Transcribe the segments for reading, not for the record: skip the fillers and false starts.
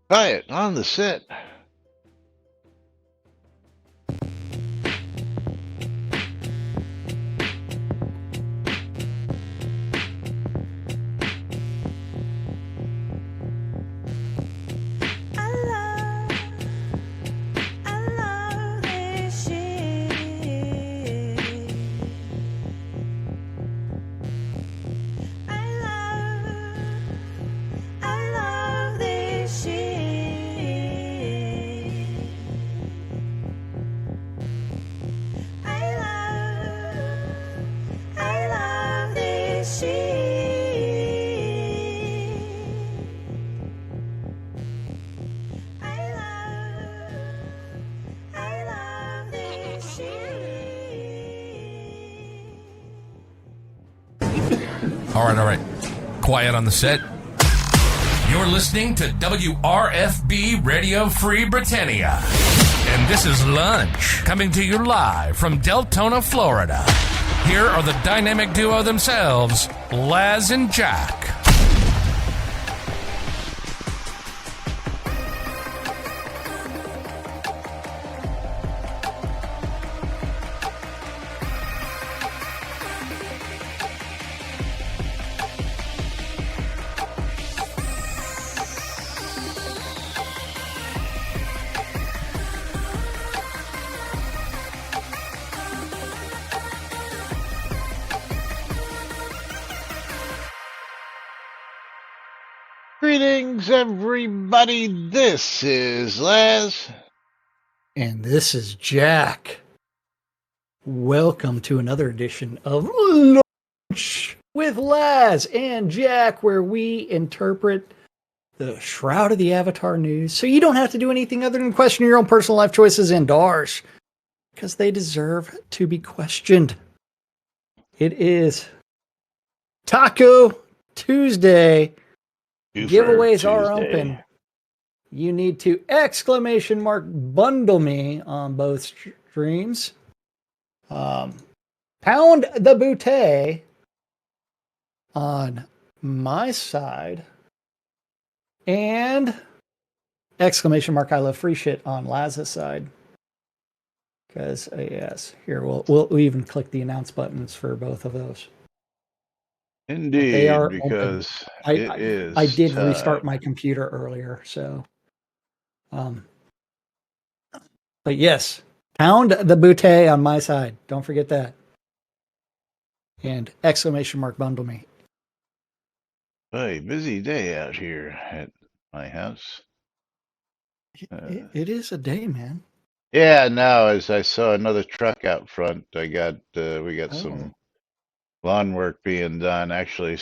Quiet on the set. All right. Quiet on the set. You're listening to WRFB Radio Free Britannia. And this is Lunch, coming to you live from Deltona, Florida. Here are the dynamic duo themselves, Laz and Jack. Greetings, everybody. This is Laz. And this is Jack. Welcome to another edition of Lunch with Laz and Jack, where we interpret the Shroud of the Avatar news so you don't have to do anything other than question your own personal life choices and ours, because they deserve to be questioned. It is Taco Tuesday. Giveaways are open. You need to ! Bundle me on both streams. Pound the Boutte on my side. And ! I love free shit on Laz's side. Because, yes, here, we'll even click the announce buttons for both of those. Indeed, they are because open. I did restart my computer earlier, so. But yes, pound the Boutte on my side. Don't forget that. And ! Bundle me. Hey, busy day out here at my house. It is a day, man. Yeah, no, as I saw another truck out front, we got some lawn work being done. Actually,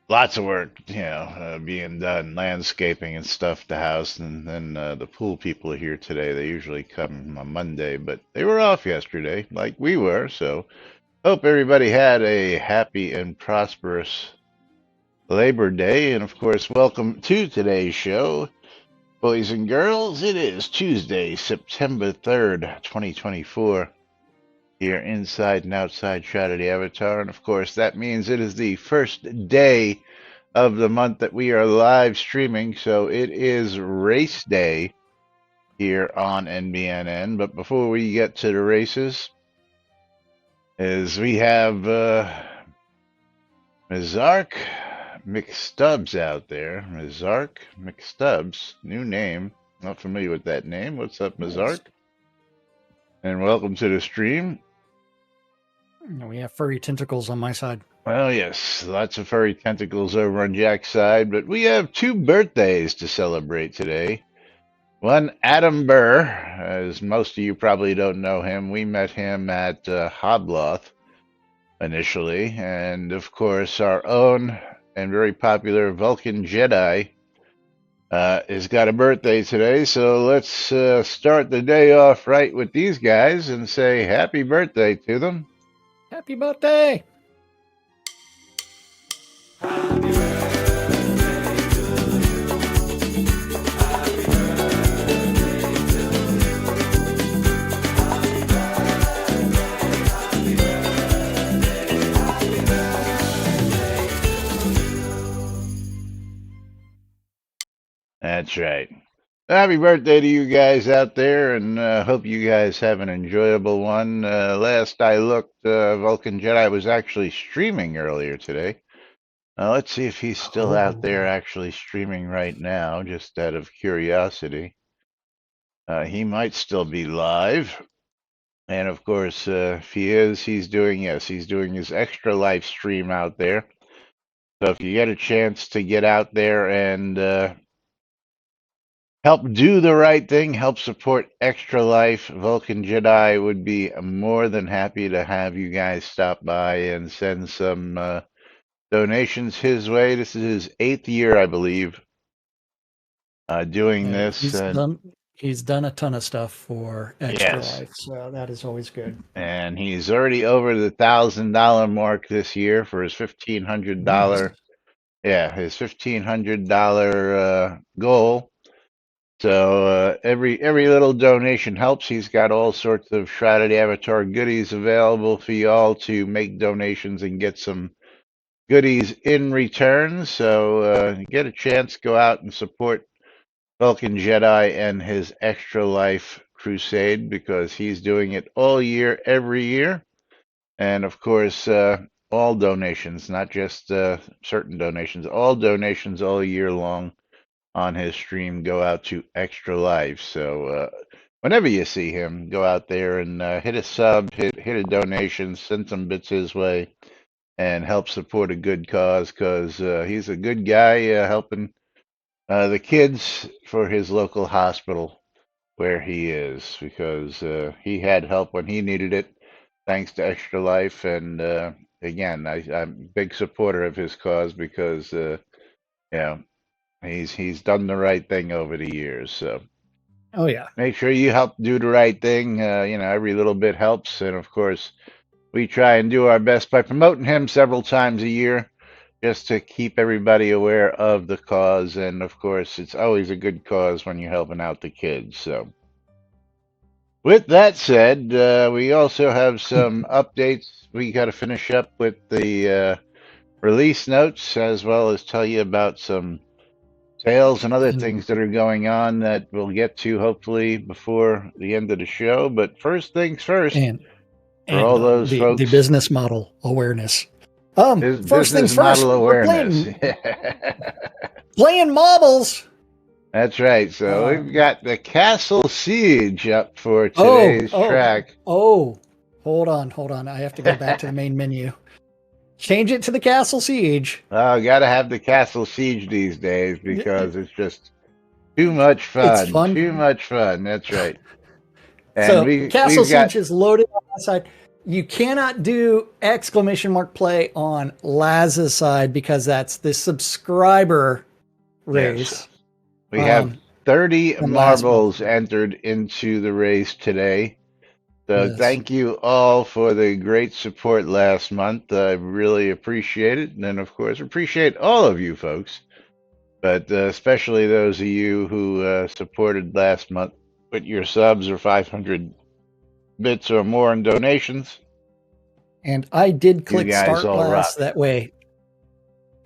lots of work, being done, landscaping and stuff, the house, and then the pool people are here today. They usually come on Monday, but they were off yesterday, like we were. So, hope everybody had a happy and prosperous Labor Day, and of course, welcome to today's show, boys and girls. It is Tuesday, September 3rd, 2024. Here inside and outside Shroud of the Avatar, and of course that means it is the first day of the month that we are live streaming, so it is race day here on NBNN. But before we get to the races, as we have Mizark McStubbs out there. Mizark McStubbs, new name, not familiar with that name. What's up, Mizark? And welcome to the stream. We have furry tentacles on my side. Well, yes, lots of furry tentacles over on Jack's side, but we have two birthdays to celebrate today. One Adam Burr, as most of you probably don't know him. We met him at Hobloth initially, and of course, our own and very popular Vulcan Jedi has got a birthday today. So let's start the day off right with these guys and say happy birthday to them. Happy birthday! That's right. Happy birthday to you guys out there, and hope you guys have an enjoyable one. Last I looked, Vulcan Jedi was actually streaming earlier today. Let's see if he's still out there Oh, actually streaming right now, just out of curiosity. He might still be live. And of course, if he is, he's doing his extra live stream out there. So if you get a chance to get out there and help do the right thing, help support Extra Life, Vulcan Jedi would be more than happy to have you guys stop by and send some donations his way. This is his 8th year, I believe, doing yeah, this. And he's done a ton of stuff for Extra yes, Life, so that is always good. and he's already over the $1,000 mark this year for his Nice. $1,500. Yeah, his $1,500 goal. So every little donation helps. He's got all sorts of Shrouded Avatar goodies available for y'all to make donations and get some goodies in return. So get a chance, go out and support Vulcan Jedi and his Extra Life Crusade because he's doing it all year, every year. And of course, all donations, not just certain donations, all donations all year long on his stream go out to Extra Life. So whenever you see him, go out there and hit a sub, hit a donation, send some bits his way, and help support a good cause because he's a good guy helping the kids for his local hospital where he is because he had help when he needed it, thanks to Extra Life. And again, I'm a big supporter of his cause because yeah, he's done the right thing over the years. So Oh yeah. make sure you help do the right thing. Every little bit helps, and of course, we try and do our best by promoting him several times a year, just to keep everybody aware of the cause. And of course, it's always a good cause when you're helping out the kids. So. With that said, we also have some updates. We got to finish up with the release notes as well as tell you about some sales and other And things that are going on that we'll get to hopefully before the end of the show. But first things first, and for all those the folks, business model awareness. First business things first, model we're awareness. playing marbles. That's right. So we've Um, got the Castle Siege up for oh, today's oh, track. oh, hold on. I have to go back to the main menu. Change it to the Castle Siege. Oh, gotta have the Castle Siege these days because it's just too much It's fun. Too fun. much fun. That's right. And So Castle we've got Siege is loaded on my side. You cannot do exclamation mark play on Laz's side because that's the subscriber yes. race. We have 30 From last month. marbles entered into the race today. So Yes. thank you all for the great support last month. I really appreciate it. And then, of course, appreciate all of you folks, but especially those of you who supported last month with your subs or 500 bits or more in donations. And I did You click guys start all rock. last. That way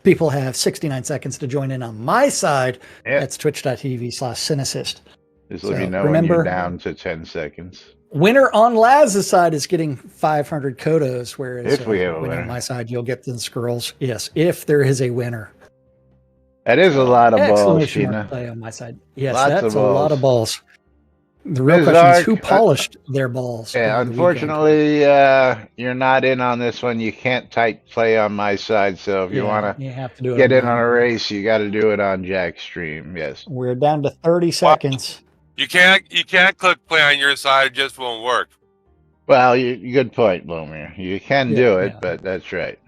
people have 69 seconds to join in on my side. Yep. That's twitch.tv/Cynicist. Just let me So know when you're remember, down to 10 seconds. winner on Laz's side is getting 500 kodos, whereas If we have a winner winner. on my side, you'll get the scrolls. Yes, if there is a winner. That is a lot of balls, Exclamation mark Sheena. play on my side. Yes, Lots that's of a lot of balls. balls. The real Ms. question is Ark, who polished their balls yeah, over the weekend. unfortunately, you're not in on this one. You can't type play on my side. So if you Yeah, want to you have to do it get on in on mine. a race, you got to do it on Jack's stream. Yes. We're down to 30 seconds. You can't click play on your side. It just won't work. Well, good point, Lomir. You can Yeah, do it, yeah. but that's right.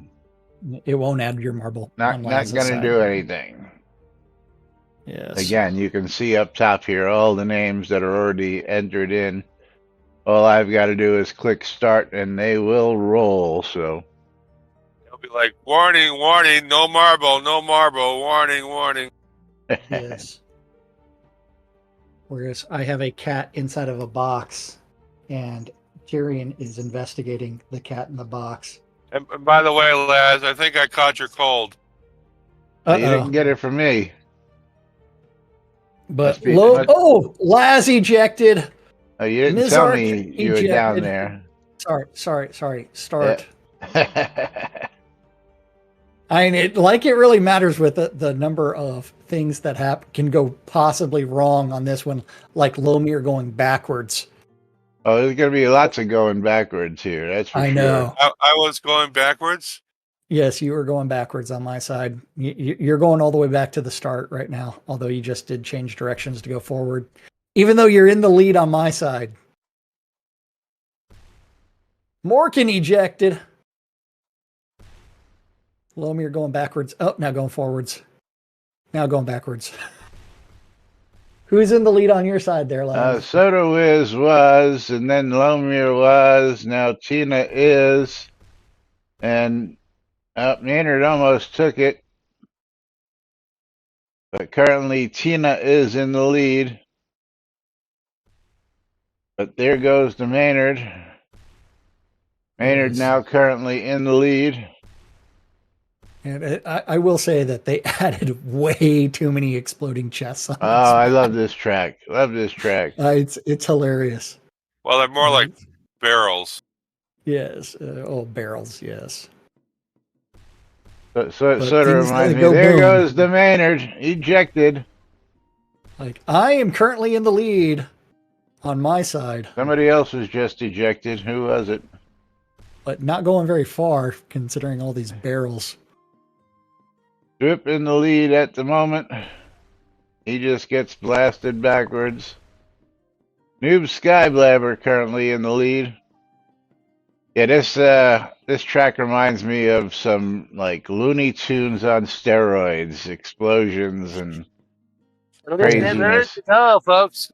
It won't add your marble on Not Laz's gonna side. do anything. Yes. Again, you can see up top here all the names that are already entered in. All I've got to do is click start, and they will roll. So It'll be like warning, warning, no marble, no marble, warning, warning. Yes. Whereas I have a cat inside of a box, and Tyrion is investigating the cat in the box. And by the way, Laz, I think I caught your cold. you didn't Uh-oh. get it from me. But Must, Laz ejected. oh, you didn't tell Mizark me you were down ejected. there. Sorry. Start. Yeah. I mean, it really matters with the number of things that can go possibly wrong on this one, like Lomir going backwards. Oh, there's gonna be lots of going backwards here. That's for I sure. know. I was going backwards. Yes, you were going backwards on my side. You're going all the way back to the start right now, although you just did change directions to go forward, even though you're in the lead on my side. Morkin ejected. Lomir going backwards. Oh, now going forwards. Now going backwards. Who's in the lead on your side there, Laz? Soda Wiz was, and then Lomir was. Now Tina is, and Maynard almost took it, but currently Tina is in the lead. But there goes the Maynard. Maynard Yes. now currently in the lead. And I will say that they added way too many exploding chests on Oh, this I map. love this track. Love this track. It's hilarious. Well, they're more like barrels. Yes. Barrels. Yes. So But sort of things reminds that me. go There boom. goes the Maynard ejected. Like, I am currently in the lead on my side, Somebody else was just ejected. Who was it? but not going very far considering all these barrels. Drip in the lead at the moment. He just gets blasted backwards. Noob Skyblabber currently in the lead. Yeah, this track reminds me of some like Looney Tunes on steroids, explosions and craziness. Hello, folks.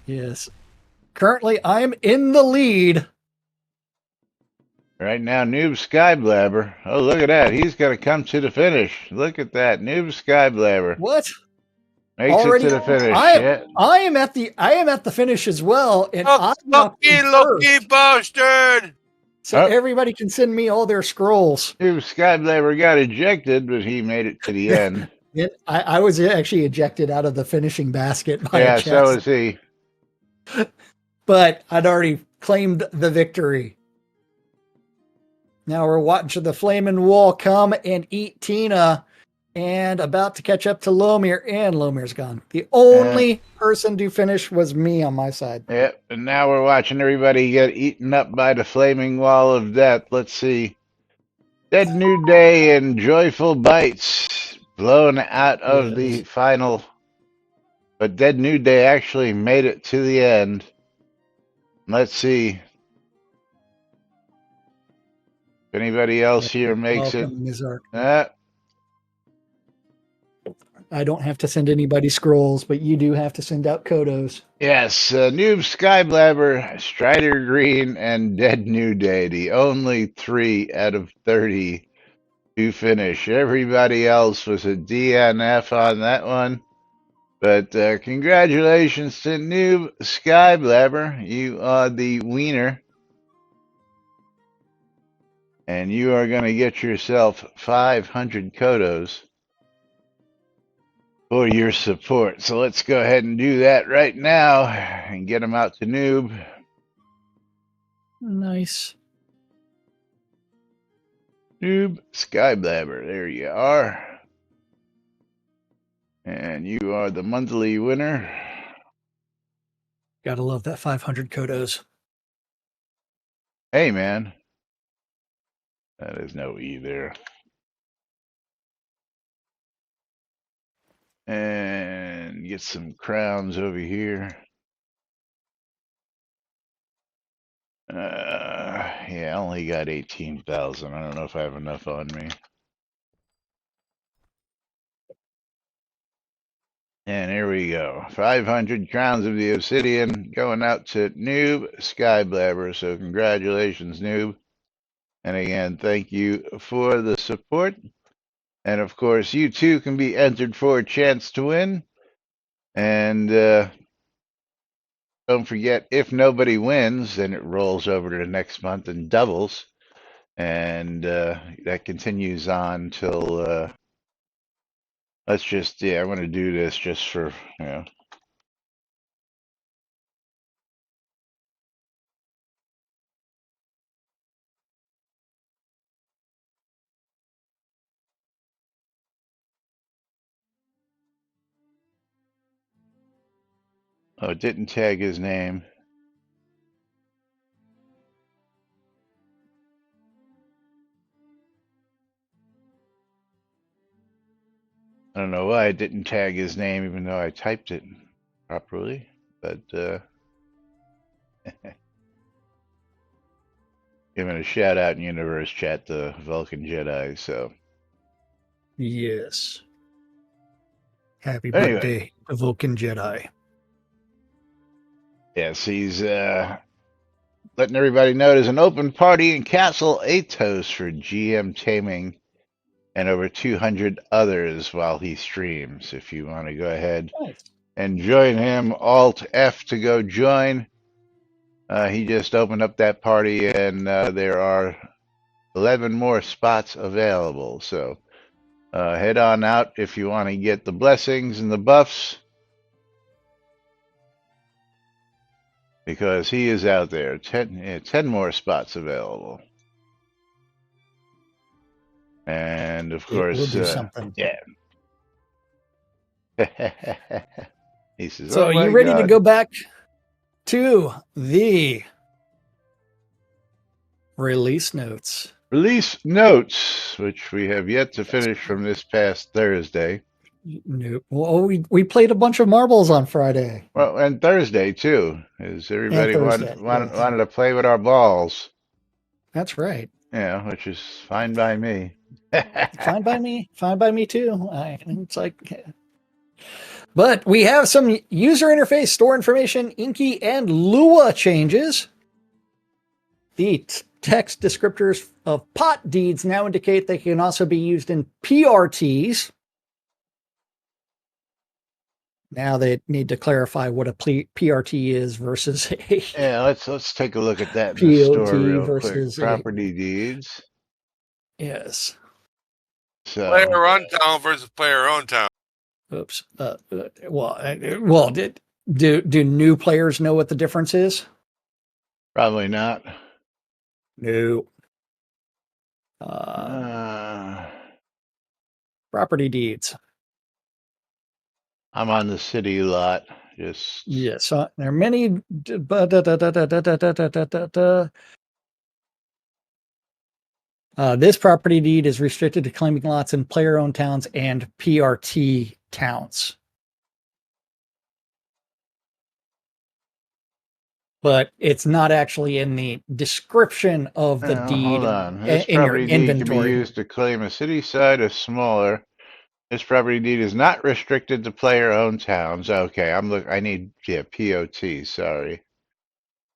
Yes. Currently, I'm in the lead. Right now, Noob Skyblabber. Oh, look at that. He's going to come to the finish. Look at that. Noob Skyblabber What? makes Already? it to the finish. I am at the finish as well, and I'm not Lucky bastard! so everybody can send me all their scrolls. Noob Skyblabber got ejected, but he made it to the end. I was actually ejected out of the finishing basket by Yeah, a chest, so is he. but I'd already claimed the victory. Now we're watching the flaming wall come and eat Tina, and about to catch up to Lomir, and Lomir's gone. The only person to finish was me on my side. Yep, and now we're watching everybody get eaten up by the flaming wall of death. Let's see. Dead New Day and Joyful Bites blown out of the final. But Dead New Day actually made it to the end. Let's see. If anybody else here makes it. I don't have to send anybody scrolls, but you do have to send out Kodos. Yes, Noob Skyblabber, Strider Green, and Dead New Day, the only 3 out of 30 to finish. Everybody else was a DNF on that one. But congratulations to Noob Skyblabber. You are the winner. And you are going to get yourself 500 Kodos for your support. So let's go ahead and do that right now and get them out to Noob. Nice. Noob Skyblabber, there you are. And you are the monthly winner. Gotta love that 500 Kodos. Hey, man. That is no E there. And get some crowns over here. Yeah, I only got 18,000. I don't know if I have enough on me. And here we go. 500 crowns of the obsidian going out to Noob Skyblabber. So congratulations, Noob. And again, thank you for the support. And of course, you too can be entered for a chance to win. And don't forget, if nobody wins, then it rolls over to the next month and doubles. And that continues on till, let's just, yeah, I want to do this just for, you know. Oh, it didn't tag his name. I don't know why it didn't tag his name, even though I typed it properly. But giving a shout out in Universe Chat to Vulcan Jedi. So Yes. Happy anyway, birthday, Vulcan Jedi. yes, he's letting everybody know there's an open party in Castle Atos for GM Taming and over 200 others while he streams. If you want to go ahead Nice. and join him, Alt F to go join. He just opened up that party, and there are 11 more spots available. So head on out if you want to get the blessings and the buffs, because he is out there. 10 more spots available. And of course, we'll do something. Yeah. He says, So, "Oh are my you ready to God." go back to the release notes? Release notes, which we have yet to finish from this past Thursday. Nope. Well, we played a bunch of marbles on Friday. Well, and Thursday too, is everybody Thursday, wanted to play with our balls. That's right. Yeah, which is fine by me. Fine by me. Fine by me too. It's like, but we have some user interface, store information, Inky, and Lua changes. The text descriptors of pot deeds now indicate they can also be used in PRTs. Now they need to clarify what a PRT is versus a Yeah, let's take a look at that in the store real quick. Property deeds. Yes. So Player run town versus player own town. Oops. Well, do new players know what the difference is? probably not. No. Property deeds. I'm on the city lot. Just Yes, there are many. This property deed is restricted to claiming lots in player-owned towns and PRT towns. But it's not actually in the description of the deed. Hold on. This in your property deed can be inventory. used to claim a city side or smaller. This property deed is not restricted to player-owned towns. Okay, I need POT. Sorry.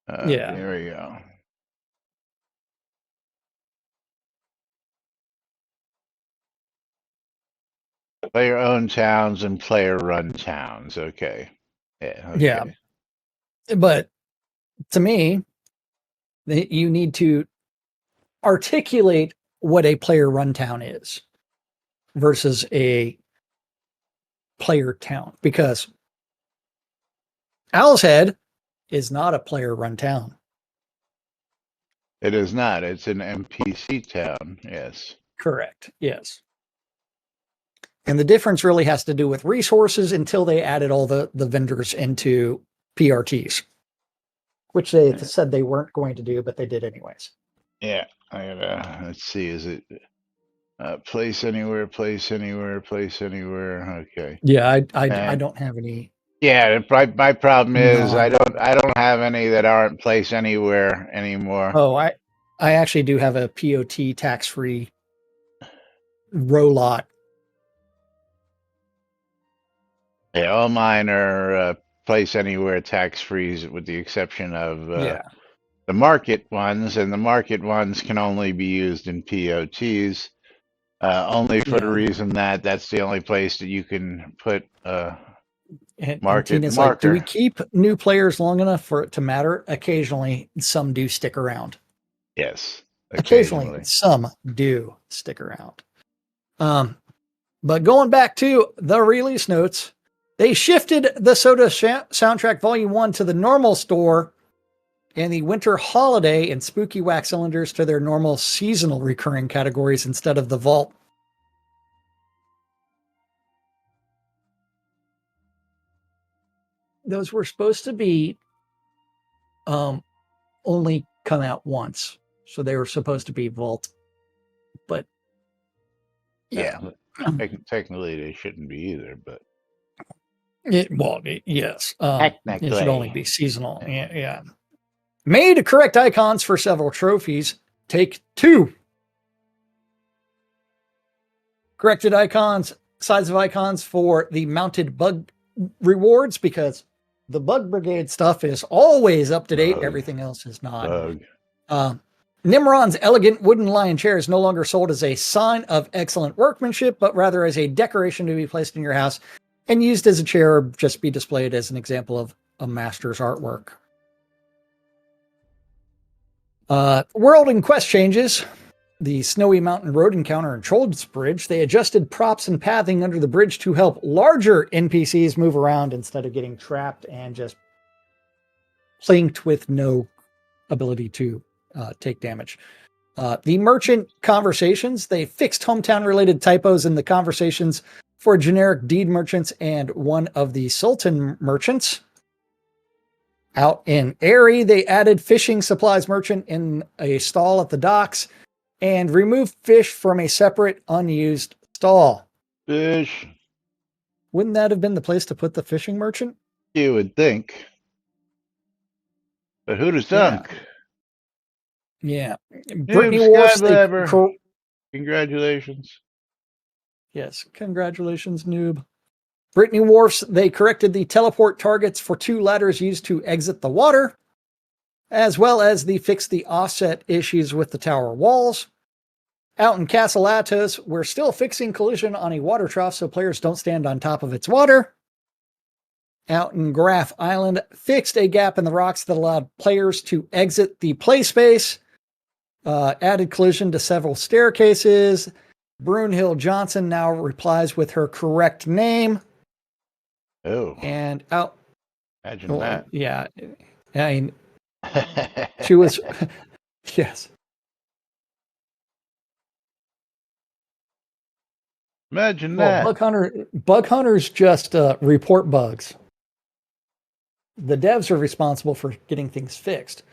Yeah. There we go. Player-owned towns and player-run towns. Okay. Yeah. Okay. Yeah. But to me, you need to articulate what a player-run town is versus a player town, because Owl's Head is not a player-run town. It is not. It's an NPC town. Yes. Correct. Yes. And the difference really has to do with resources until they added all the vendors into PRTs, which they said they weren't going to do, but they did anyways. Yeah. I gotta, let's see. Is it place anywhere, place anywhere, place anywhere? Okay. Yeah, I don't have any Yeah, my problem is Non. I don't have any that aren't placed anywhere anymore. Oh, I actually do have a POT tax free row lot. Yeah, all mine are place anywhere tax free, with the exception of Yeah. the market ones, and the market ones can only be used in POTs, only for the Yeah. reason that that's the only place that you can put a And market Tina's like, do we marker. keep new players long enough for it to matter? Occasionally, some do stick around. Yes, Occasionally, occasionally. some do stick around. But going back to the release notes, they shifted the Soda Soundtrack Volume 1 to the normal store and the Winter Holiday and Spooky Wax Cylinders to their normal seasonal recurring categories instead of the Vault. Those were supposed to be um, only come out once. So they were supposed to be Vault. But yeah. Yeah, technically they shouldn't be either, but Yes. It should only technically, be seasonal. yeah. Yeah, yeah. Made correct icons for several trophies. Take 2. Corrected icons, size of icons for the mounted bug rewards because the bug brigade stuff is always up to date. Bug, Everything else is not. bug. Nimron's elegant wooden lion chair is no longer sold as a sign of excellent workmanship, but rather as a decoration to be placed in your house and used as a chair or just be displayed as an example of a master's artwork. World and quest changes. The Snowy Mountain Road encounter in Troll's Bridge, they adjusted props and pathing under the bridge to help larger NPCs move around instead of getting trapped and just plinked with no ability to take damage. The merchant conversations, they fixed hometown related typos in the conversations for generic deed merchants and one of the Sultan merchants. Out in Airy, they added fishing supplies merchant in a stall at the docks and removed fish from a separate unused stall. Fish, Wouldn't that have been the place to put the fishing merchant? you would think. But who'd have Yeah. thunk? Yeah. Noob Brittany Wharfs, Skylabber. Congratulations. yes, congratulations, noob. Brittany Wharfs, they corrected the teleport targets for 2 ladders used to exit the water, as well as they fixed the offset issues with the tower walls. Out in Castle Atos, we're still fixing collision on a water trough so players don't stand on top of its water. Out in Graph Island, fixed a gap in the rocks that allowed players to exit the play space. Added collision to several staircases. Brunhild Johnson now replies with her correct name. Oh, And out. imagine Well, that. yeah. I mean, she was. Yes. Imagine Well, that. bug hunters just report bugs. The devs are responsible for getting things fixed.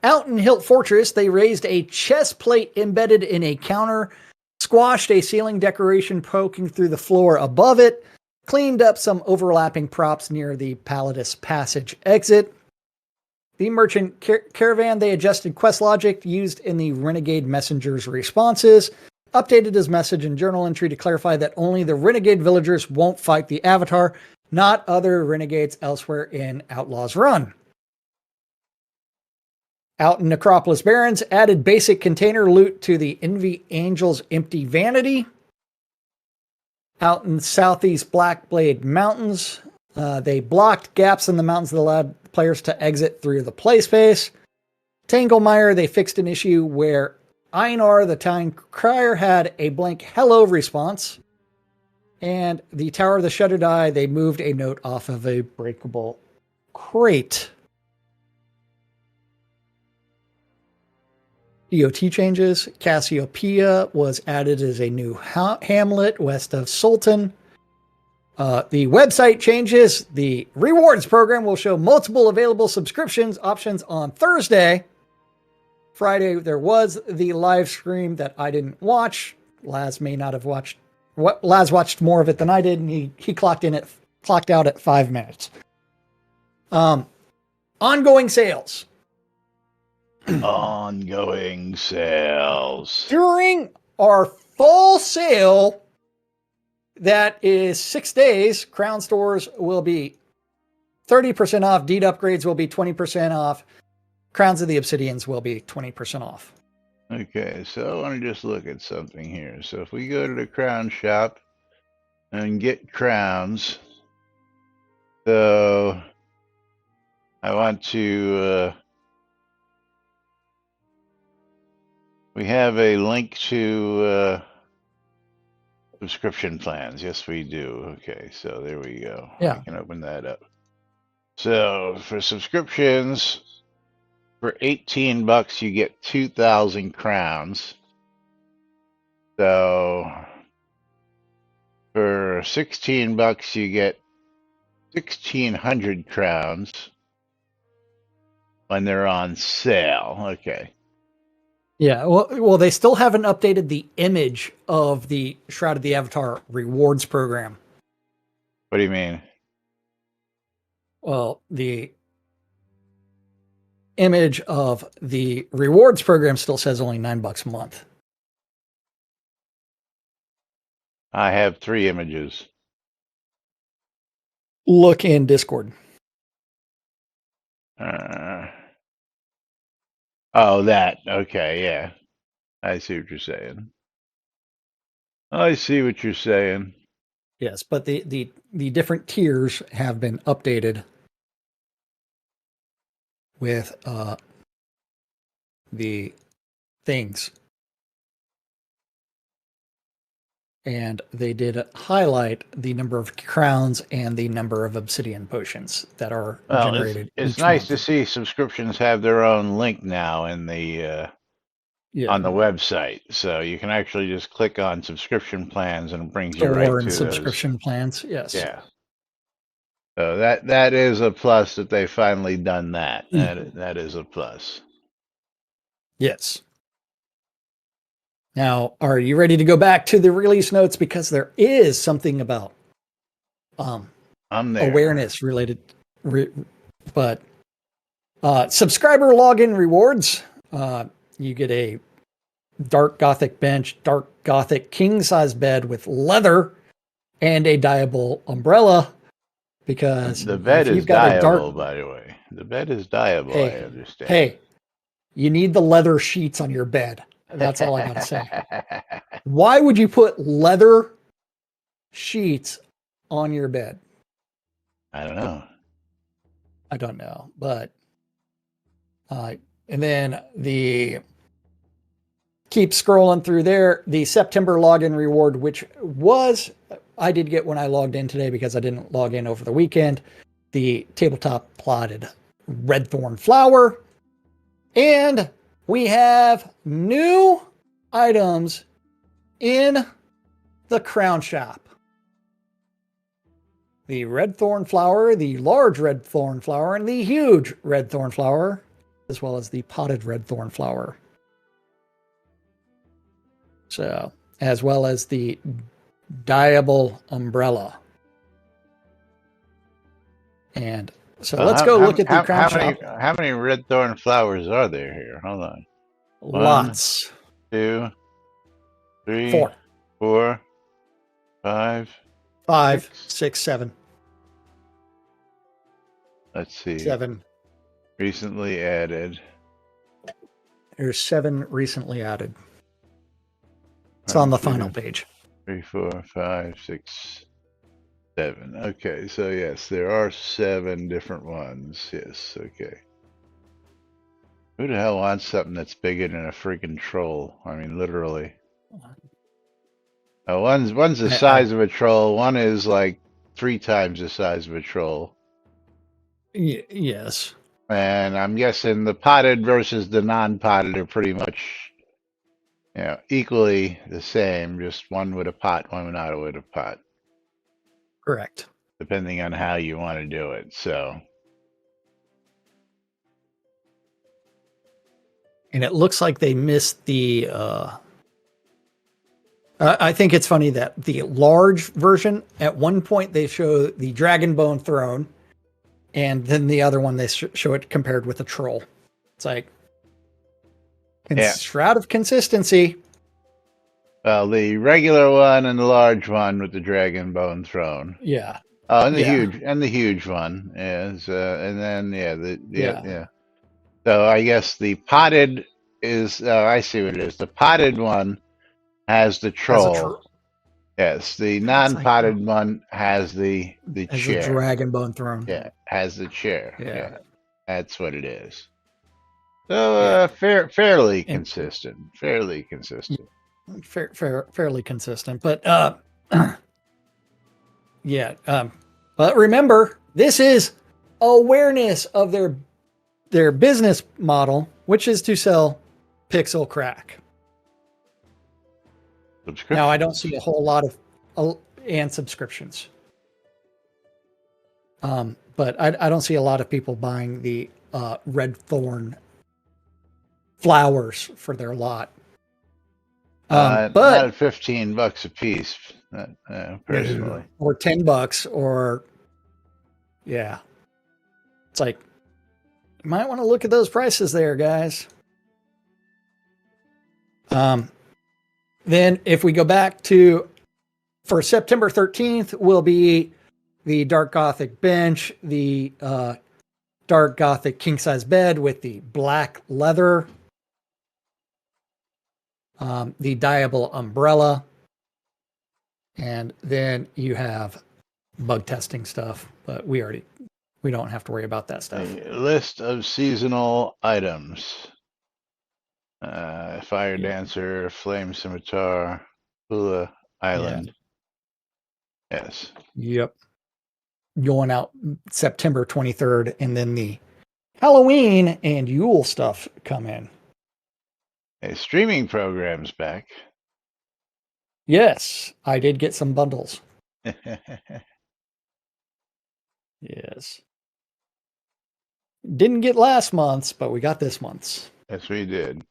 Out in Hilt Fortress, they raised a chest plate embedded in a counter, squashed a ceiling decoration poking through the floor above it, cleaned up some overlapping props near the Palatus Passage exit. The merchant caravan, they adjusted quest logic used in the Renegade Messenger's responses, updated his message and journal entry to clarify that only the Renegade villagers won't fight the Avatar, not other Renegades elsewhere in Outlaw's Run. Out in Necropolis Barrens, added basic container loot to the Envy Angel's Empty Vanity. Out in Southeast Blackblade Mountains, they blocked gaps in the mountains that allowed players to exit through the play space. Tanglemire, they fixed an issue where Einar, the town crier, had a blank hello response. And the Tower of the Shuttered Eye, they moved a note off of a breakable crate. DOT changes. Cassiopeia was added as a new hamlet west of Sultan. The website changes. The rewards program will show multiple available subscriptions options on Thursday. Friday, there was the live stream that I didn't watch. Laz may not have watched. Laz watched more of it than I did, and he clocked in at clocked out at 5 minutes. Ongoing sales. Ongoing sales. During our fall sale, that is 6 days, Crown stores will be 30% off. Deed upgrades will be 20% off. Crowns of the Obsidians will be 20% off. Okay, so I want to just look at something here. So if we go to the crown shop and get crowns, so I want to, we have a link to subscription plans. Yes, we do. Okay, so there we go. Yeah. I can open that up. So for subscriptions, for $18, you get 2,000 crowns. So for $16, you get 1,600 crowns when they're on sale. Okay. Yeah, well, they still haven't updated the image of the Shroud of the Avatar rewards program. What do you mean? Well, the image of the rewards program still says only $9 a month. I have 3 images. Look in Discord. Oh, that. Okay, yeah. I see what you're saying. I see what you're saying. Yes, but the different tiers have been updated with the things. And they did highlight the number of crowns and the number of obsidian potions that are Well, generated. it's each nice month. to see subscriptions have their own link now in the Yeah. on the website, so you can actually just click on subscription plans and it brings you Store right and to subscription plans. Yes. those. Yeah. So that is a plus that they finally done that. That is a plus. Yes. Now, are you ready to go back to the release notes? Because there is something about I'm there. awareness related, but subscriber login rewards. You get a dark gothic bench, dark gothic king size bed with leather, and a dyeable umbrella. Because The bed if is you've got a dyeable, dark, by the way. The bed is dyeable, I understand. hey, you need the leather sheets on your bed. That's all I gotta say. Why would you put leather sheets on your bed? I don't know. I don't know, but and then keep scrolling through there. The September login reward, which was I did get when I logged in today because I didn't log in over the weekend. The tabletop plotted red thorn flower, and we have new items in the crown shop. The red thorn flower, the large red thorn flower, and the huge red thorn flower, as well as the potted red thorn flower. So, as well as the dyeable umbrella. And so let's go look at the crown shop. How many red thorn flowers are there here? Hold on. Lots. 1, 2, 3, 4, 4, 5, 5, 6, 7. Let's see. 7. Recently added. There's 7 recently added. It's on the final page. 3, 4, 5, 6, 7. Okay, so yes, there are 7 different ones. Yes, okay. Who the hell wants something that's bigger than a freaking troll? I mean, literally. One's the size of a troll. One is like 3 times the size of a troll. Yes. And I'm guessing the potted versus the non-potted are pretty much, equally the same. Just one with a pot, one without with a pot. Correct. Depending on how you want to do it. So. And it looks like they missed the I think it's funny that the large version, at one point they show the Dragonbone throne, and then the other one they show it compared with a troll. It's like Yeah. shroud of consistency. Well, the regular one and the large one with the dragon bone throne. Yeah, Oh, and yeah, the huge one is, and then yeah. yeah. So I guess the potted is. Oh, I see what it is. The potted one has the As a troll. troll, Yes, the it's like non-potted one has the as a chair. Dragonbone throne. Yeah, has the chair. Yeah, Yeah, that's what it is. So yeah, fairly and consistent. Fairly consistent. fairly consistent. But yeah. But remember, this is awareness of their business model, which is to sell pixel crack. Now, I don't see a whole lot of and subscriptions. But I don't see a lot of people buying the red thorn flowers for their lot. Not But at $15 a piece, personally. or $10, or yeah, it's like you might want to look at those prices there, guys. Then if we go back to for September 13th will be the Dark Gothic bench, the Dark Gothic king size bed with the black leather, the Diable umbrella, and then you have bug testing stuff, but we don't have to worry about that stuff. A list of seasonal items. Fire Dancer, Flame Scimitar, Hula Island. Yeah. Yes. Yep. Going out September 23rd, and then the Halloween and Yule stuff come in. A streaming program's back. Yes, I did get some bundles. Yes. Didn't get last month's, but we got this month's. Yes, we did.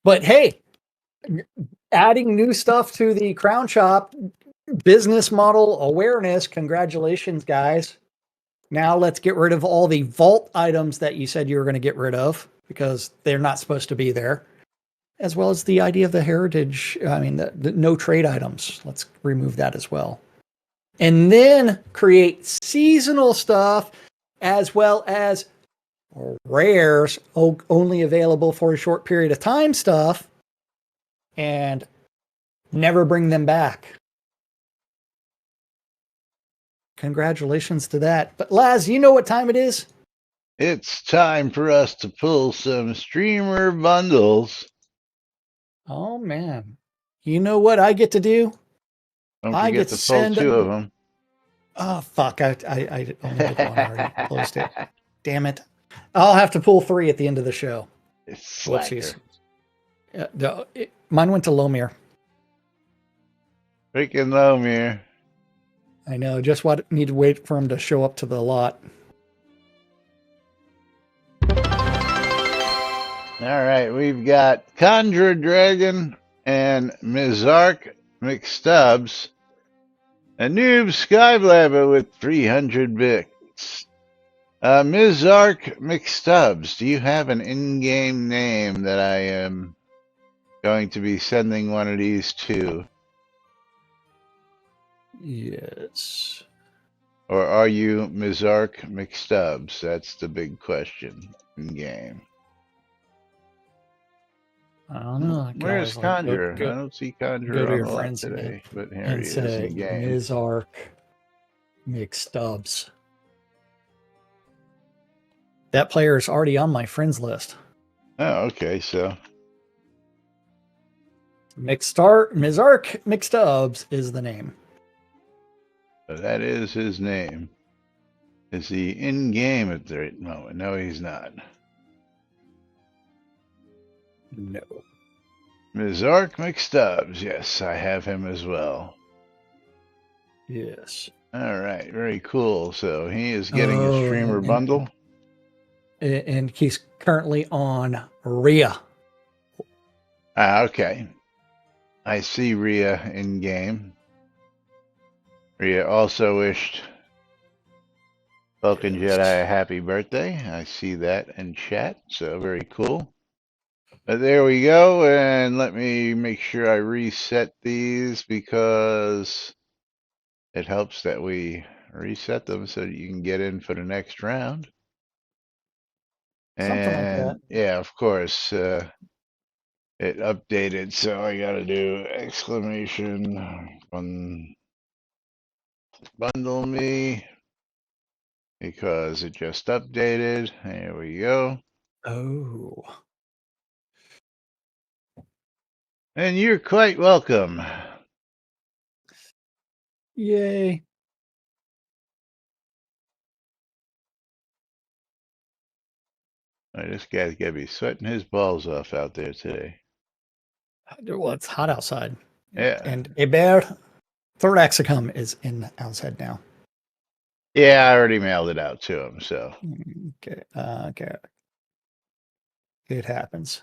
But hey, adding new stuff to the Crown Shop business model awareness. Congratulations, guys. Now let's get rid of all the vault items that you said you were going to get rid of because they're not supposed to be there, as well as the idea of the heritage. I mean, the no trade items. Let's remove that as well. And then create seasonal stuff as well as rares only available for a short period of time stuff and never bring them back. Congratulations to that. But Laz, you know what time it is? It's time for us to pull some streamer bundles. Oh man. You know what I get to do? Don't I forget get to to pull send two of them. Oh fuck. I only did one. I already closed it. Damn it. I'll have to pull 3 at the end of the show. Slacker. Whoopsies. Mine went to Lomir. Freaking Lomir. I know. Just need to wait for him to show up to the lot. All right, we've got Conjure Dragon and Mizark McStubbs. A noob Skyblabber with 300 bits. Mizark McStubbs, do you have an in-game name that I am going to be sending one of these to? Yes. Or are you Mizark McStubbs? That's the big question in game. I don't know. Where's Conjurer? I don't see Conjurer go to on your the lot friends today, but here and he is say in game. Mizark McStubbs. That player is already on my friends list. Oh, okay, so Mizark McStubbs is the name. that is his name. Is he in game at the right moment? No, he's not. No. Mizark McStubbs. Yes, I have him as well. Yes. All right, very cool. So he is getting a streamer bundle. And he's currently on Rhea. Ah, okay. I see Rhea in game. Rhea also wished Vulcan Jedi a happy birthday. I see that in chat, so very cool. But there we go, and let me make sure I reset these because it helps that we reset them so that you can get in for the next round. Something like that. And yeah, of course, it updated, so I gotta do exclamation bundle me because it just updated. There we go. Oh. And you're quite welcome. Yay. This guy's gotta be sweating his balls off out there today. Well, it's hot outside. Yeah. And Hébert Thoraxicum is in outside now. Yeah, I already mailed it out to him, so. Okay. Okay. It happens.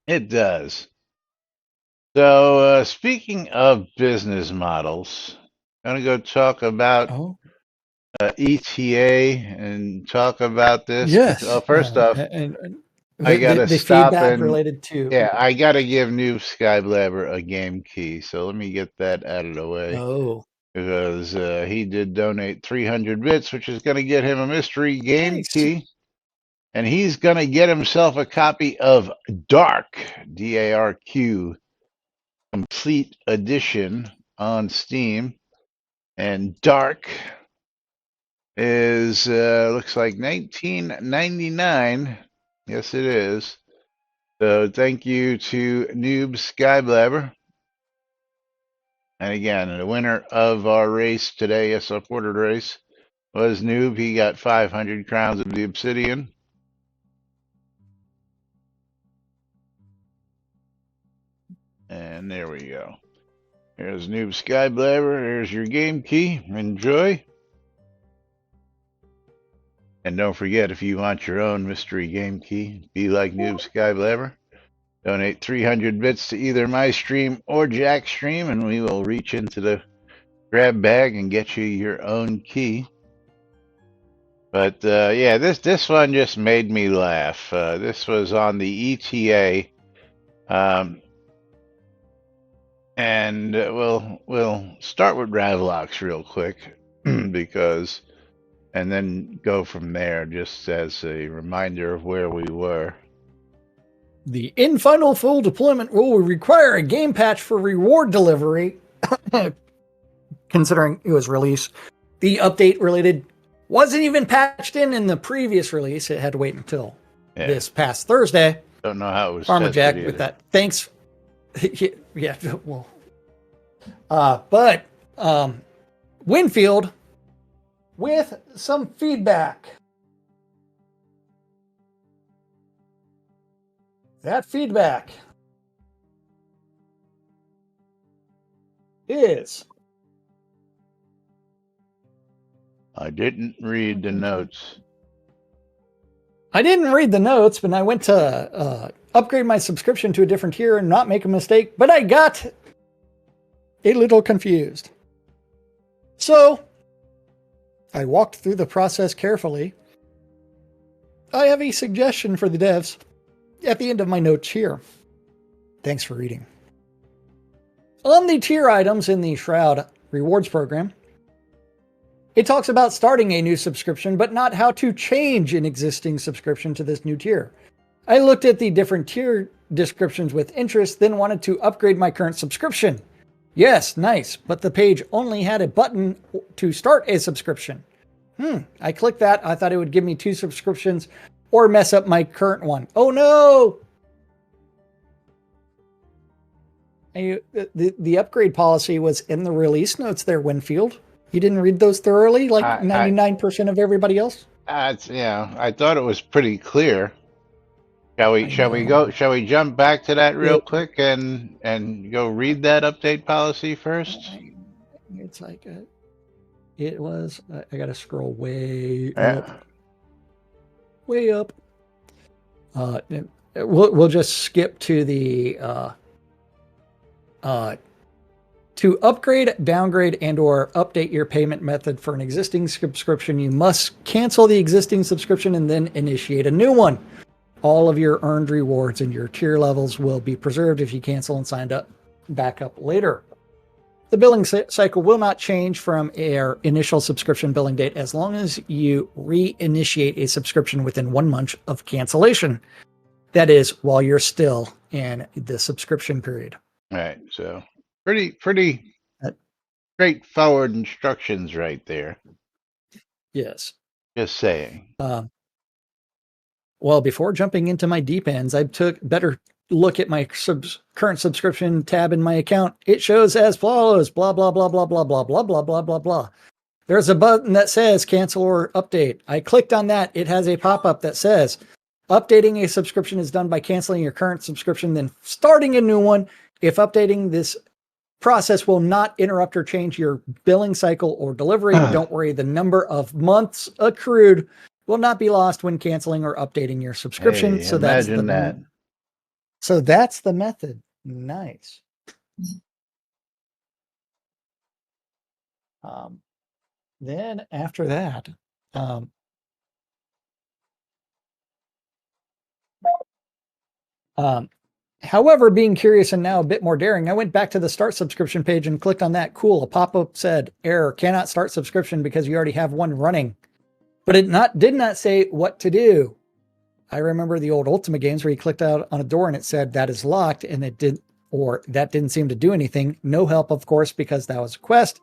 It does. So, speaking of business models, I'm going to go talk about Oh, ETA and talk about this. But yes. first off, And I got to the stop feedback and, related to. yeah, I got to give Noob Skyblabber a game key. So let me get that out of the way Oh, because he did donate 300 bits, which is going to get him a mystery game nice. key. And he's going to get himself a copy of Dark, DARQ, Complete Edition on Steam. And Dark is, looks like 1999. Yes, it is. So thank you to Noob Skyblabber. And again, the winner of our race today, yes, our portrait race, was Noob. He got 500 crowns of the obsidian. And there we go. Here's Noob Skyblabber. Here's your game key. Enjoy. And don't forget, if you want your own mystery game key, be like Noob Skyblabber. Donate 300 bits to either my stream or Jack's stream, and we will reach into the grab bag and get you your own key. But yeah, this one just made me laugh. This was on the ETA, and we'll start with Ravlox real quick because, and then go from there, just as a reminder of where we were. The in final full deployment rule will require a game patch for reward delivery. Considering it was released, the update related wasn't even patched in the previous release. It had to wait until this past Thursday. Don't know how it was Farmer Jack either. with that. Thanks. Yeah, well. But Winfield with some feedback. That feedback is. I didn't read the notes. I didn't read the notes, but I went to upgrade my subscription to a different tier and not make a mistake, but I got a little confused. So, I walked through the process carefully. I have a suggestion for the devs at the end of my notes here. Thanks for reading. On the tier items in the Shroud rewards program, it talks about starting a new subscription, but not how to change an existing subscription to this new tier. I looked at the different tier descriptions with interest, then wanted to upgrade my current subscription. Yes, nice, but the page only had a button to start a subscription. I clicked that. I thought it would give me 2 subscriptions or mess up my current one. Oh no! The upgrade policy was in the release notes there, Winfield. You didn't read those thoroughly, like 99% of everybody else? Yeah, I thought it was pretty clear. Shall we jump back to that real quick and go read that update policy first? It's like it was. I gotta scroll way up. Way up. We'll just skip to the To upgrade, downgrade, and/or update your payment method for an existing subscription, you must cancel the existing subscription and then initiate a new one. All of your earned rewards and your tier levels will be preserved if you cancel and signed up back up later. The billing cycle will not change from your initial subscription billing date as long as you reinitiate a subscription within 1 month of cancellation. That is, while you're still in the subscription period. Right. So pretty Uh, straightforward instructions right there. Yes. Just saying. Well, before jumping into my deep ends, I took better look at my current subscription tab in my account. It shows as follows: blah blah blah blah blah blah blah blah blah blah blah. There's a button that says cancel or update. I clicked on that. It has a pop-up that says updating a subscription is done by canceling your current subscription, then starting a new one. If updating, this process will not interrupt or change your billing cycle or delivery. Don't worry, the number of months accrued will not be lost when canceling or updating your subscription. Hey, imagine that. So that's the method. Nice. Then after that, however, being curious and now a bit more daring, I went back to the start subscription page and clicked on that. Cool. A pop-up said, error, cannot start subscription because you already have one running. But it did not say what to do. I remember the old Ultima games where you clicked out on a door and it said that is locked, and that didn't seem to do anything. No help, of course, because that was a quest.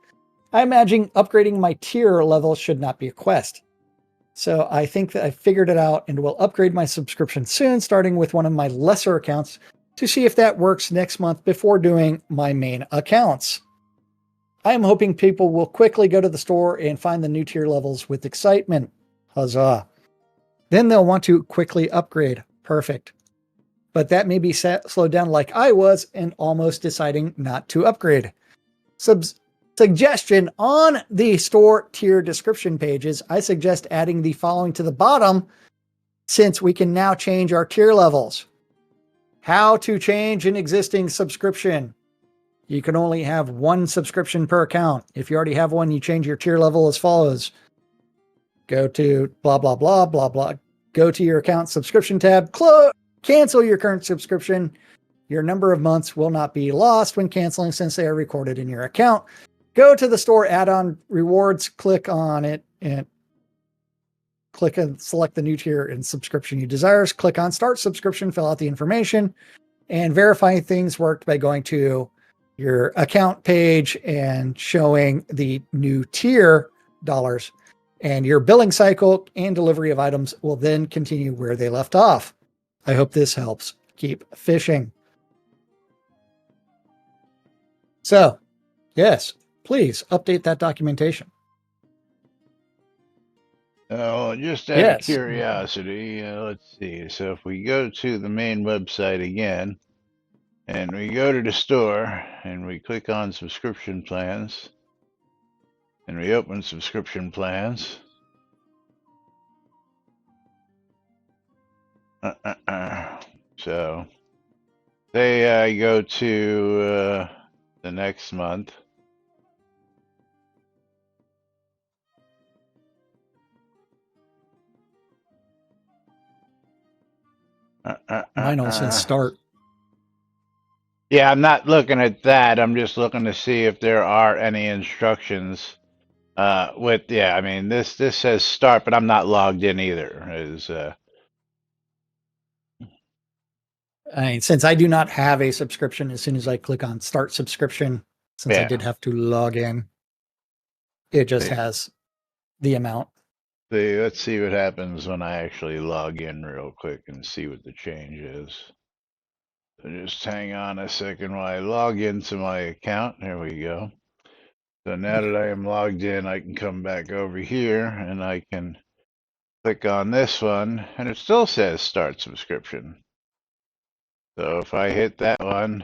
I imagine upgrading my tier level should not be a quest. So I think that I figured it out and will upgrade my subscription soon, starting with one of my lesser accounts to see if that works next month before doing my main accounts. I am hoping people will quickly go to the store and find the new tier levels with excitement. Huzzah. Then they'll want to quickly upgrade. Perfect. But that may be slowed down like I was and almost deciding not to upgrade. Suggestion on the store tier description pages, I suggest adding the following to the bottom since we can now change our tier levels. How to change an existing subscription. You can only have one subscription per account. If you already have one, you change your tier level as follows. Go to blah, blah, blah, blah, blah. Go to your account subscription tab. Cancel your current subscription. Your number of months will not be lost when canceling since they are recorded in your account. Go to the store add-on rewards. Click on it and click and select the new tier and subscription you desire. Click on start subscription. Fill out the information and verify things worked by going to your account page and showing the new tier dollars. And your billing cycle and delivery of items will then continue where they left off. I hope this helps. Keep fishing. So, yes, please update that documentation. Oh, just out of curiosity, let's see. So if we go to the main website again, and we go to the store, and we click on subscription plans, and we open subscription plans. So, say I go to the next month. Mine all says start. Yeah, I'm not looking at that. I'm just looking to see if there are any instructions I mean this says start, but I'm not logged in either. Since I do not have a subscription, as soon as I click on start subscription, since I did have to log in, it just has the amount. Let's see what happens when I actually log in real quick and see what the change is. So just hang on a second while I log into my account. There we go. So now that I am logged in, I can come back over here and I can click on this one, and it still says start subscription. So if I hit that one,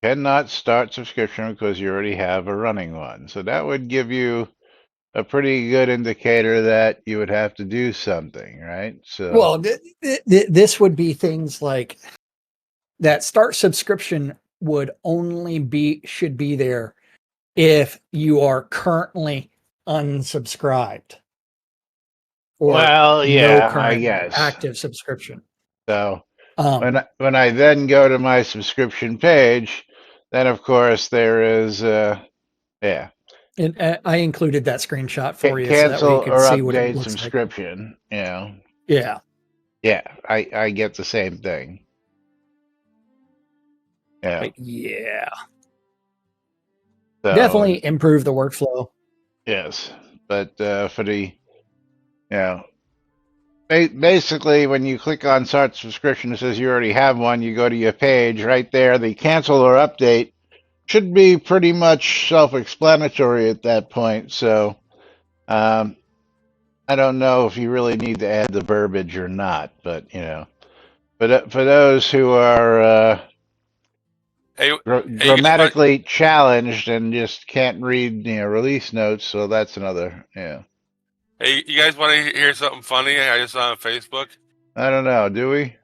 cannot start subscription because you already have a running one. So that would give you a pretty good indicator that you would have to do something, right? So well, this would be things like that start subscription should be there if you are currently unsubscribed or Well, no yeah, I current guess. active subscription. So Um, when I then go to my subscription page, then of course there is yeah, and I included that screenshot for you so that way you cancel could or see what it update looks like. subscription. Yeah, Yeah, I get the same thing. Yeah. but yeah, So and definitely improve the workflow. yes, but for the basically when you click on start subscription, it says you already have one. You go to your page right there. The cancel or update should be pretty much self-explanatory at that point. So um, I don't know if you really need to add the verbiage or not, but but for those who are Hey, hey, you guys want? grammatically challenged and just can't read release notes, so that's another. Hey, you guys want to hear something funny? I just saw on Facebook. I don't know. Do we?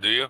Do you?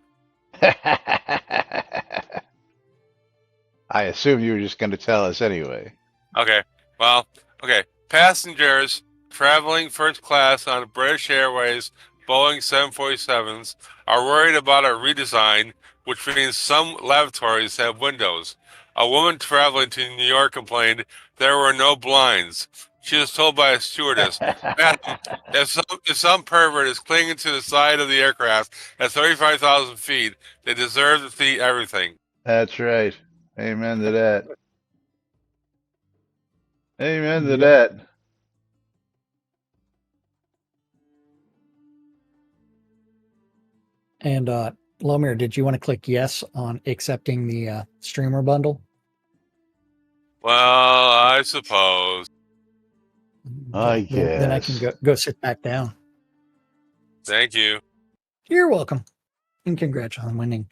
I assume you were just going to tell us anyway. Okay. Well, okay. Passengers traveling first class on British Airways Boeing 747s are worried about a redesign, which means some lavatories have windows. A woman traveling to New York complained there were no blinds. She was told by a stewardess, "Madam, if some pervert is clinging to the side of the aircraft at 35,000 feet, they deserve to see everything." That's right. Amen to that. Amen to Yep. that. And Lomir, did you want to click yes on accepting the streamer bundle? Well, I suppose. I Okay, then I can guess. go sit back down. Thank you. You're welcome, and congrats on winning.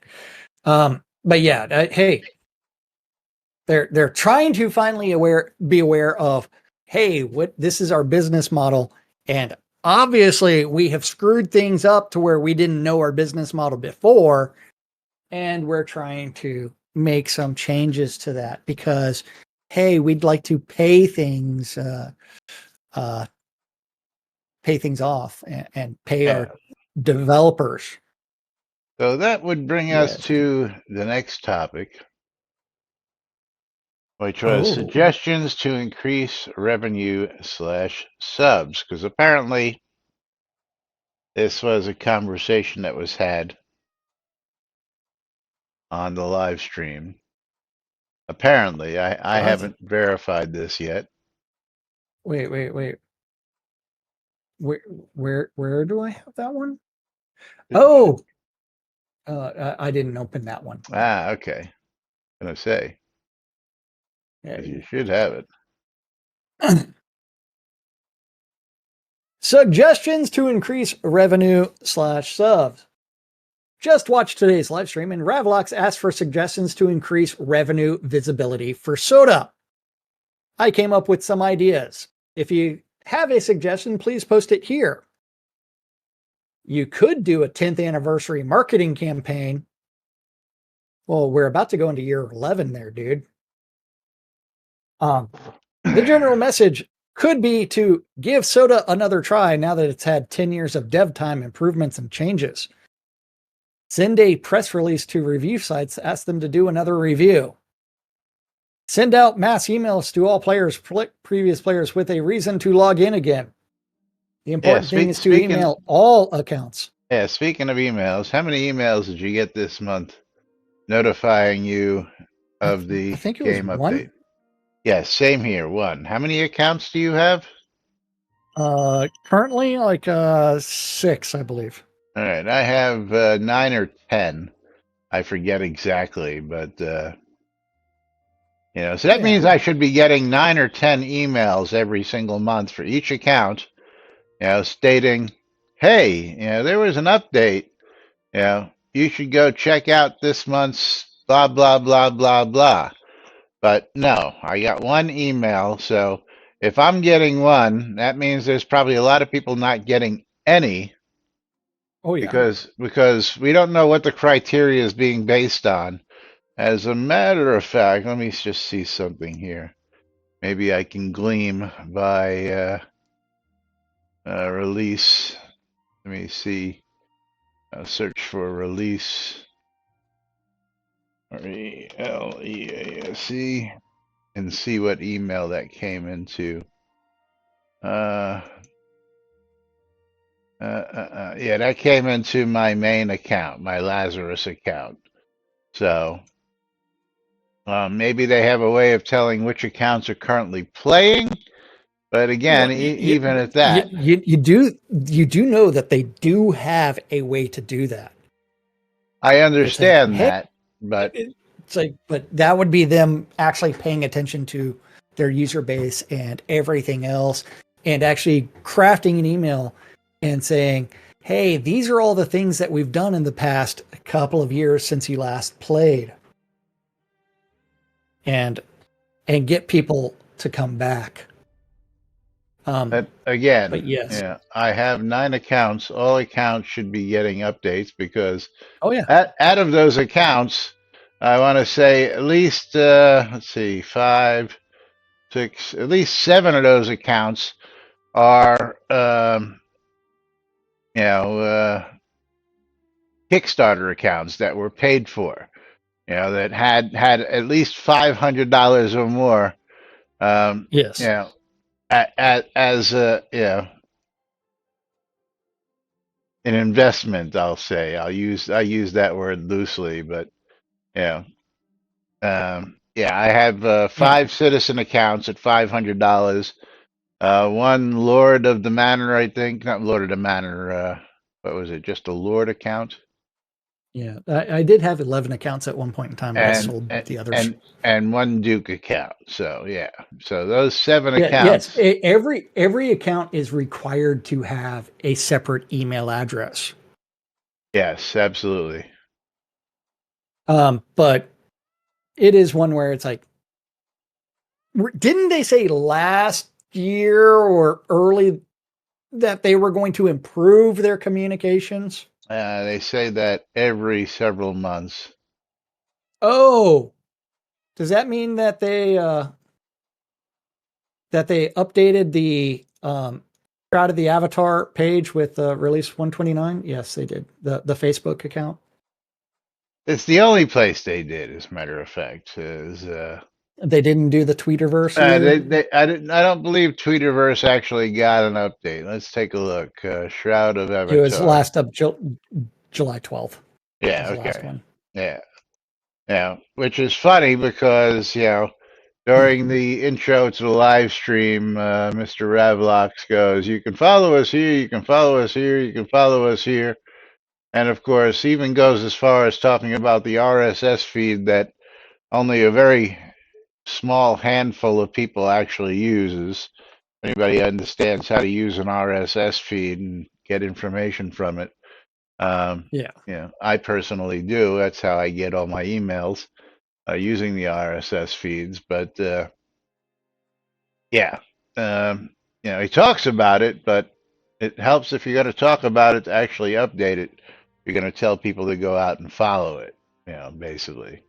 But yeah, hey, they're trying to finally be aware of, hey, what this is our business model, and obviously we have screwed things up to where we didn't know our business model before, and we're trying to make some changes to that because, hey, we'd like to pay things off and pay Yeah. our developers. So that would bring us Yes. to the next topic, which was Oh, suggestions to increase revenue/subs, because apparently this was a conversation that was had on the live stream. Apparently, I what? haven't verified this yet. Wait. Where where do I have that one? Oh, I didn't open that one. Okay. Gonna say, Yeah. 'cause you should have Suggestions to increase revenue/subs. Just watch today's live stream, and Ravlox asked for suggestions to increase revenue visibility for soda. I came up with some ideas. If you have a suggestion, please post it here. You could do a 10th anniversary marketing campaign. Well, we're about to go into year 11 there, dude. The it. general message could be to give soda another try now that it's had 10 years of dev time, improvements, and changes. Send a press release to review sites, ask them to do another review. Send out mass emails to all players, previous players, with a reason to log in again. The important thing is to email all accounts. Yeah, speaking of emails, how many emails did you get this month notifying you of I the think it was game one. update? Yes, same here. One. How many accounts do you have? Currently like 6, I believe. All right, I have 9 or 10. I forget exactly, but so that means Yeah. I should be getting 9 or 10 emails every single month for each account, stating, "Hey, there was an update. You should go check out this month's blah blah blah blah blah." But no, I got one email. So if I'm getting one, that means there's probably a lot of people not getting any. Oh yeah. because we don't know what the criteria is being based on. As a matter of fact, let me just see something here. Maybe I can gleam by release. Let me see. Search for release. RELEASE and see what email that came into. Yeah, that came into my main account, my Lazarus account. So maybe they have a way of telling which accounts are currently playing. But again, Well, even at that, you do know that they do have a way to do that. I It's like, understand hey, that. But it's like, but that would be them actually paying attention to their user base and everything else, and actually crafting an email and saying, "Hey, these are all the things that we've done in the past couple of years since you last played," and get people to come back. but again, But yes, yeah, I have 9 accounts. All accounts should be getting updates because oh yeah, out of those accounts, I want to say at least let's see, 5, 6, at least 7 of those accounts are you know Kickstarter accounts that were paid for. That had at least $500 or more. Um, you yes, know, as an investment, I'll say. I use that word loosely, but yeah, yeah. I have and 5 citizen accounts at $500. One Lord of the Manor, I think, not Lord of the Manor. What was it? Just a Lord account, yeah, I did have 11 accounts at one point in time, but I and sold and the others. and one Duke account. So yeah, so those 7 Yeah, yes. accounts. Every account is required to have a separate email address. Yes, absolutely. But it is one where it's like, didn't they say last year or early that they were going to improve their communications? They say that every several months. Oh, does that mean that they updated the out of the avatar page with release 129? Yes, they did. The Facebook account. It's the only place they did, as a matter of fact. Is They didn't do the Tweeterverse either. I don't believe Tweeterverse actually got an update. Let's take a look. Shroud of It was Avatar. last up July 12th was Yeah, the last okay. one. Yeah, yeah. Which is funny because during the intro to the live stream, Mr. Ravlox goes, "You can follow us here. You can follow us here. You can follow us here." And of course, even goes as far as talking about the RSS feed that only a very small handful of people actually uses. Anybody understands how to use an RSS feed and get information from it. Yeah. I personally do. That's how I get all my emails using the RSS feeds. But yeah, he talks about it, but it helps if you're going to talk about it to actually update it. You're going to tell people to go out and follow it. Basically.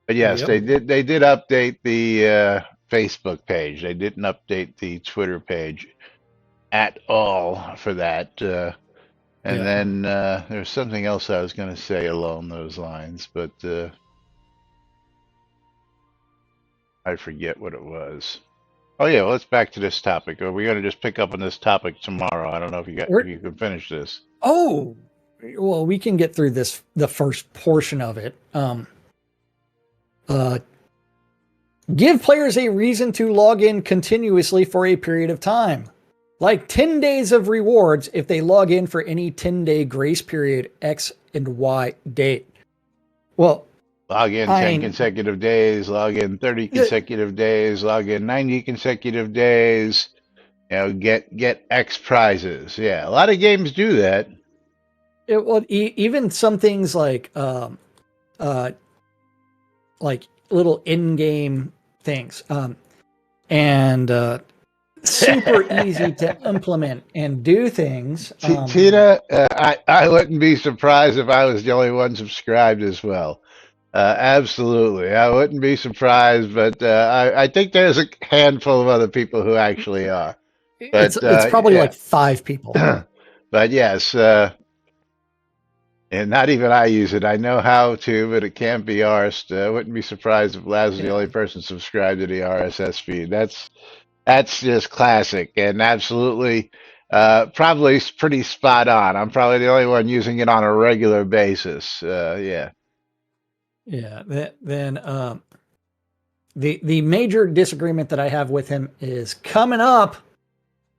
But yes, Yep. they did update the Facebook page. They didn't update the Twitter page at all for that. And Yeah. then there's something else I was going to say along those lines, but I forget what it was. Oh yeah, well, let's back to this topic. Are we going to just pick up on this topic tomorrow? I don't know if We're, you can finish this. oh, well, we can get through the first portion of it. Uh, give players a reason to log in continuously for a period of time, like 10 days of rewards if they log in for any 10-day grace period X and Y date. Well, Log in 10 I consecutive days, log in 30 mean, consecutive days, log in 90 consecutive days. Get X prizes. Yeah, a lot of games do that. even some things uh, like little in-game things, and super easy to implement and do things. Tina, I wouldn't be surprised if I was the only one subscribed as well. Absolutely. I wouldn't be surprised, but I think there's a handful of other people who actually are. But It's probably yeah, like 5 people. but yes, and not even I use it. I know how to, but it can't be arsed. I wouldn't be surprised if Laz is the Yeah. only person subscribed to the RSS feed. That's just classic and absolutely probably pretty spot on. I'm probably the only one using it on a regular basis. Yeah. Yeah. Then the major disagreement that I have with him is coming up.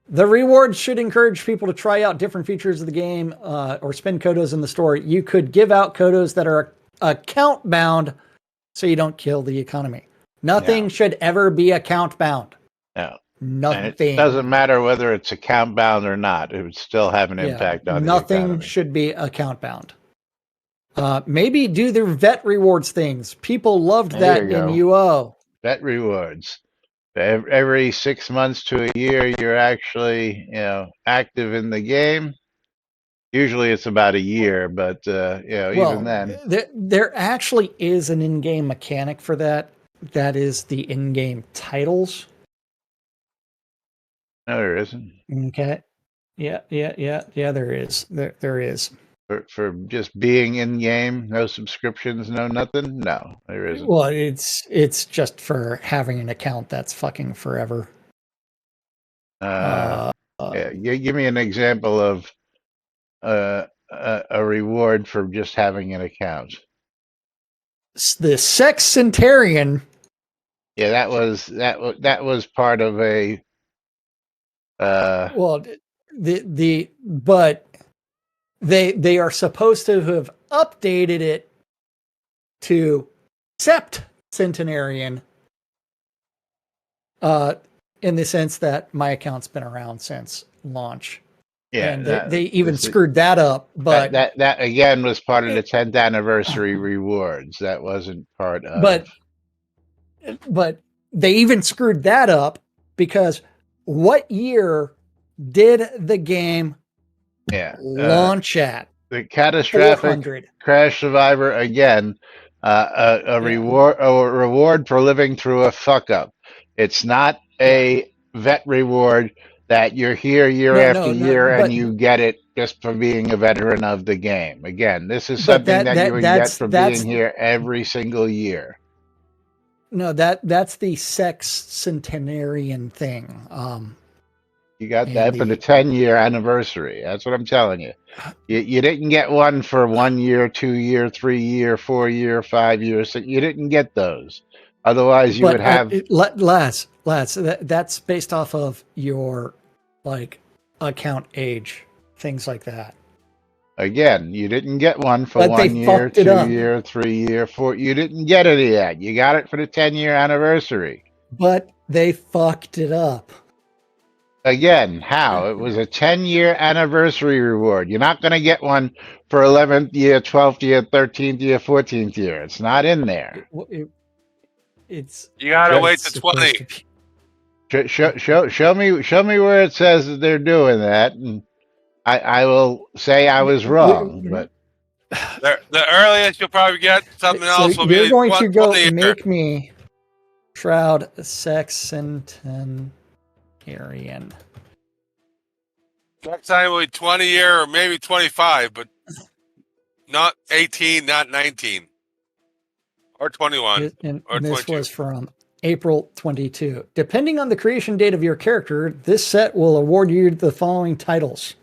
The rewards should encourage people to try out different features of the game or spend kodos in the store. You could give out kodos that are account bound so you don't kill the economy. Nothing No, should ever be account bound. no. And it Nothing. doesn't matter whether it's account bound or not. It would still have an Yeah. impact on the Nothing economy. should be account bound. Maybe do their vet rewards things. People loved There that you in go. UO. Vet rewards. Every 6 months to a year, you're actually, active in the game. Usually it's about a year, but even Well, then, there actually is an in-game mechanic for that. That is the in-game titles. no, there isn't. Okay. Yeah. There is. There is. For just being in game, no subscriptions, no nothing. No, there isn't. Well, it's just for having an account that's fucking forever. Uh, Uh, yeah, give me an example of a reward for just having an account. the Sexcentenarian. Yeah, that was part of a. Well, but they are supposed to have updated it to Septcentenarian. In the sense that my account's been around since launch. Yeah, And they even screwed that up. But that again was part of the 10th anniversary rewards. That wasn't part of. but they even screwed that up because what year did the game launch at? The catastrophic 400. crash survivor again. A reward for living through a fuck up. It's not a vet reward that you're here year after year and you get it just for being a veteran of the game. Again, this is something that you would get for being here every single year. No, that's the Sexcentenarian thing. You got that for the 10-year anniversary. That's what I'm telling you. You didn't get one for 1 year, 2 year, 3 year, 4 year, 5 years. You didn't get those. Otherwise, you would have. Less. That's based off of your account age, things like that. Again, you didn't get one for But 1 year, 2 year, 3 year, 4. You didn't get it yet. You got it for the 10-year anniversary. But they fucked it up. Again, how? It was a 10-year anniversary reward. You're not going to get one for 11th year, 12th year, 13th year, 14th year. It's not in there. It's you gotta wait to 20. Show me where it says that they're doing that, and I will say I was wrong. But the earliest you'll probably get something else will be. You're going to go year. make me Shroud Sexcentenarian. Next time will be 20 year or maybe 25, but not 18, not 19. Or 21. And or this 22. was from April 22. Depending on the creation date of your character, this set will award you the following titles.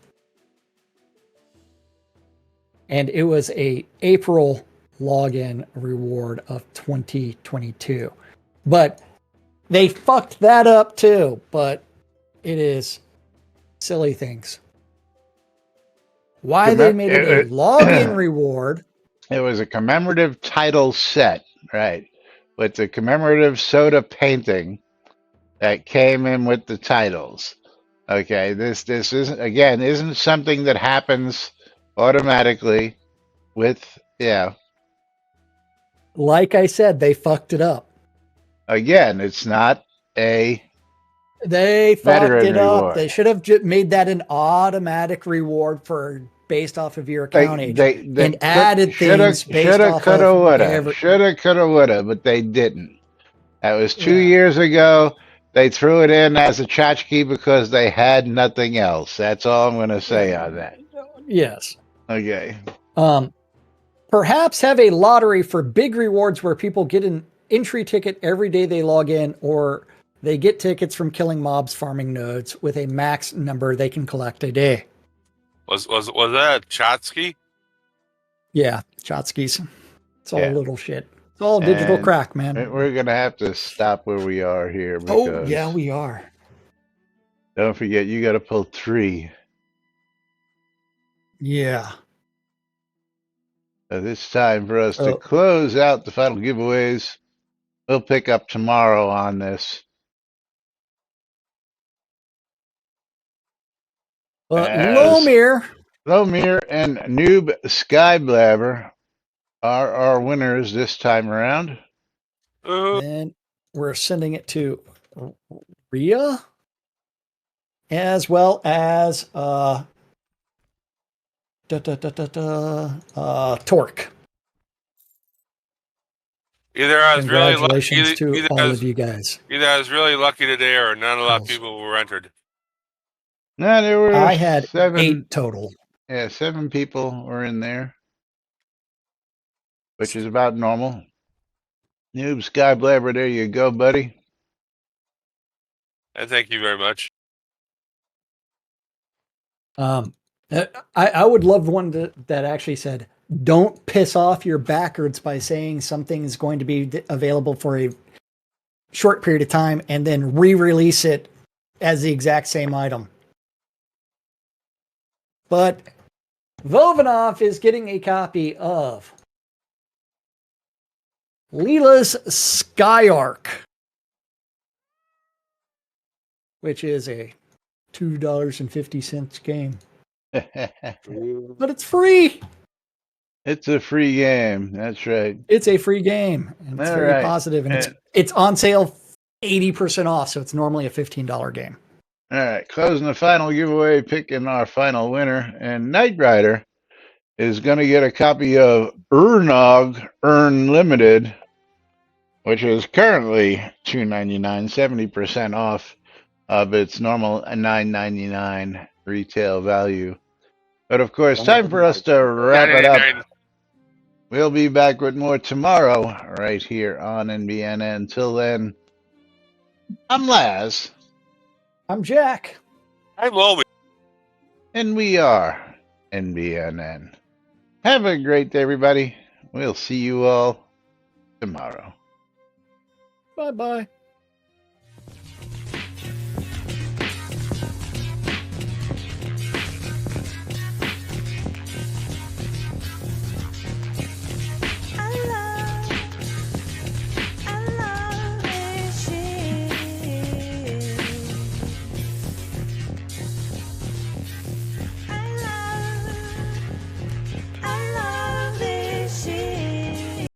And it was a April login reward of 2022. But they fucked that up too. But it is silly things. Why they made it a login reward. It was a commemorative title set, right? With the commemorative soda painting that came in with the titles. Okay, this isn't something that happens automatically with Like I said, they fucked it up. Again, it's not a They fucked Veteran it up. reward. They should have made that an automatic reward for based off of your account age They and added shoulda, things based off of coulda, woulda. every. Shoulda, coulda, woulda, but they didn't. That was two Yeah. years ago. They threw it in as a tchotchke because they had nothing else. That's all I'm going to say on that. Yes. Okay. Um, Perhaps have a lottery for big rewards where people get an entry ticket every day they log in, or they get tickets from killing mobs farming nodes with a max number they can collect a day. Was that Chotsky? Yeah, Chotskis. It's all Yeah. little shit. It's all digital And crack, man. we're going to have to stop where we are here Oh, yeah, because we are. don't forget, you got to pull 3. Yeah. So it's time for us to Oh, close out the final giveaways. We'll pick up tomorrow on this. but As Lomir, Lomir and Noob Skyblabber are our winners this time around. then we're sending it to Rhea, as well as Torque. Either I was really lucky. Congratulations to all of you guys. Either I was really lucky today, or not a lot of Yes. people were entered. No, there were I had 7. 8 total. Yeah, 7 people were in there, which is about normal. Noob Skyblabber, there you go, buddy. And thank you very much. I would love one that actually said, "Don't piss off your backers by saying something is going to be available for a short period of time and then re-release it as the exact same item." But Vovanov is getting a copy of Leela's Skyark, which is a $2.50 game. But it's free. It's a free game. That's right. It's a free game. And it's All very right. positive, and it's on sale 80% off, so it's normally a $15 game. All right, closing the final giveaway, picking our final winner, and Knight Rider is going to get a copy of Urnog Earn Limited, which is currently $2.99, 70% off of its normal $9.99 retail value. But of course, time for us to wrap it up. We'll be back with more tomorrow, right here on NBNN. Until then, I'm Laz. I'm Jack. I'm Lomi. And we are NBNN. Have a great day, everybody. We'll see you all tomorrow. Bye-bye.